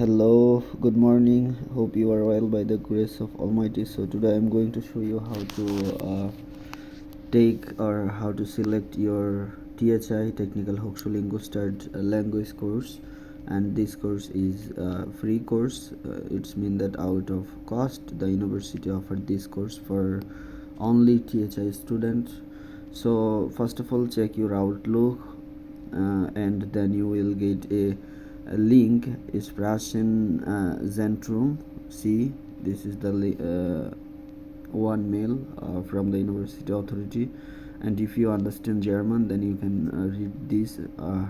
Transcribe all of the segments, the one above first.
Hello, good morning. Hope you are well by the grace of Almighty. So today I'm going to show you how to take or how to select your THI Technische Hochschule inglosdadt language course, and this course is a free course. It's mean that out of cost the university offered this course for only THI students. So first of all, check your Outlook, and then you will get a link is Prasen Zentrum. See, this is the one mail from the university authority, and if you understand German, then you can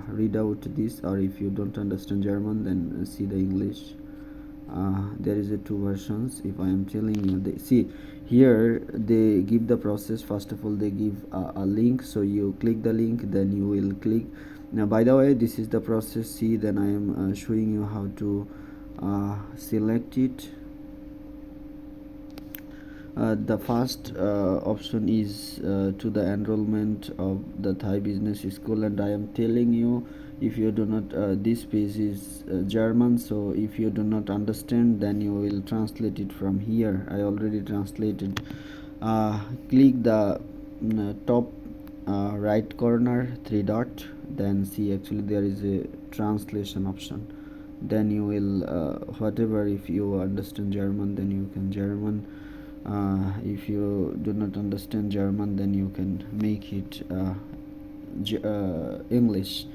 read out this, or if you don't understand German, then see the English. There is a two versions. If I am telling you, see here they give the process. First of all, they give a link, so you click the link, then you will click. Now, by the way, this is the process. See, then I am showing you how to select it. The first option is to the enrollment of the Thai business school, and I am telling you, if you do not this page is German, so if you do not understand, then you will translate it from here. I already translated. Click the top right corner three dot, then see actually there is a translation option. Then you will whatever, if you understand German, then you can German. If you do not understand German, then you can make it English.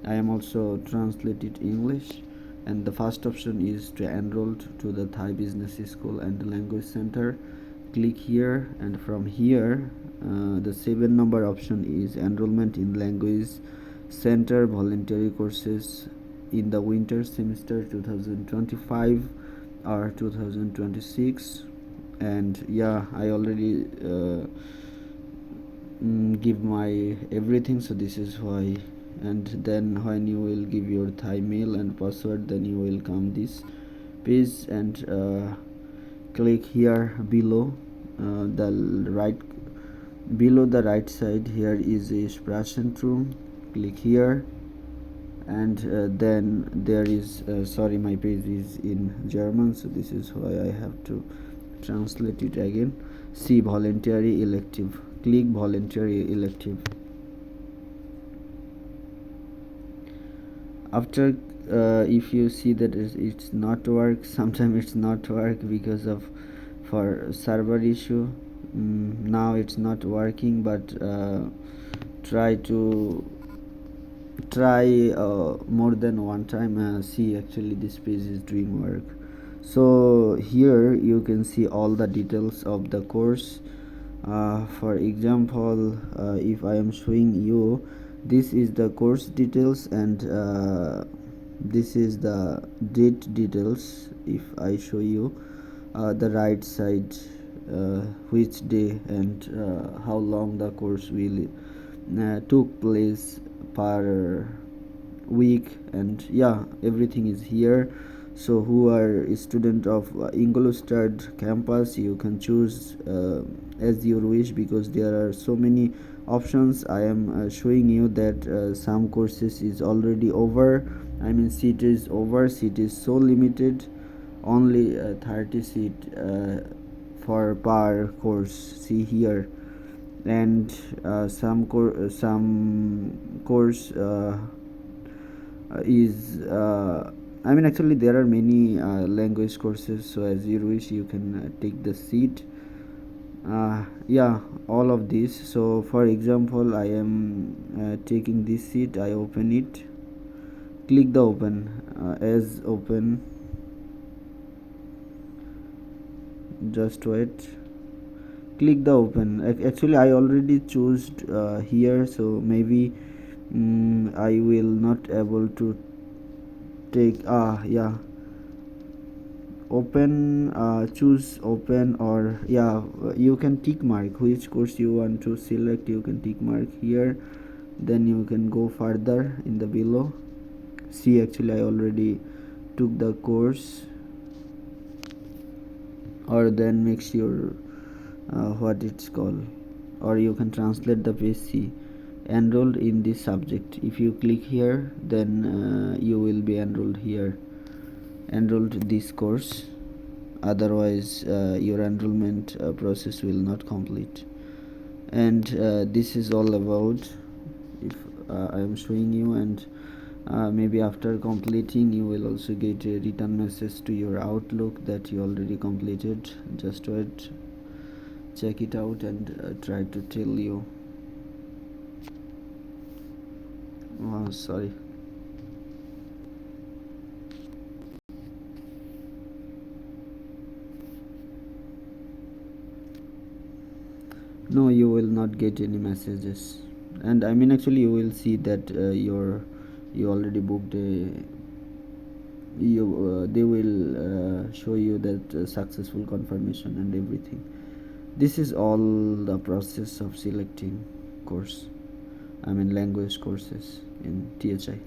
I am also translated English, and the first option is to enroll to the Thai Business School and Language Center. Click here, and from here the 7-number option is enrollment in Language Center voluntary courses in the winter semester 2025 or 2026. And yeah, I already give my everything, so this is why. And then when you will give your Thai mail and password, then you will come this page, and click here below the right, below the right side. Here is a Sprachzentrum. Click here, and then there is sorry, my page is in German, so this is why I have to translate it again. See, voluntary elective. Click voluntary elective. After if you see that it's not work, sometimes it's not work because of for server issue. Now it's not working, but try more than one time. See, actually this page is doing work. So here you can see all the details of the course. For example, if I am showing you, this is the course details, and this is the date details. If I show you the right side, which day and how long the course will took place per week, and yeah, everything is here. So who are a student of Ingolstadt campus, you can choose as your wish, because there are so many options. I am showing you that some courses is already over. I mean, seat is over, seat is so limited, only 30 seat for per course. See here, and some course is I mean, actually there are many language courses, so as you wish you can take the seat. Yeah, all of these. So for example, I am taking this seat. I open it, click the open, as open, just wait, click the open. Actually I already chose here, so maybe I will not able to take yeah, open, choose open, or yeah, you can tick mark which course you want to select. You can tick mark here, then you can go further in the below. See, actually I already took the course, or then make sure what it's called, or you can translate the page. See, enrolled in this subject. If you click here, then you will be enrolled here. enroll to this course, otherwise your enrollment process will not complete. And this is all about, if I am showing you, and maybe after completing you will also get a return message to your Outlook that you already completed. Just wait, check it out, and try to tell you. Oh, sorry. No, you will not get any messages. And I mean, actually you will see that you already booked a, they will show you that successful confirmation and everything. This is all the process of selecting course, I mean language courses in THI.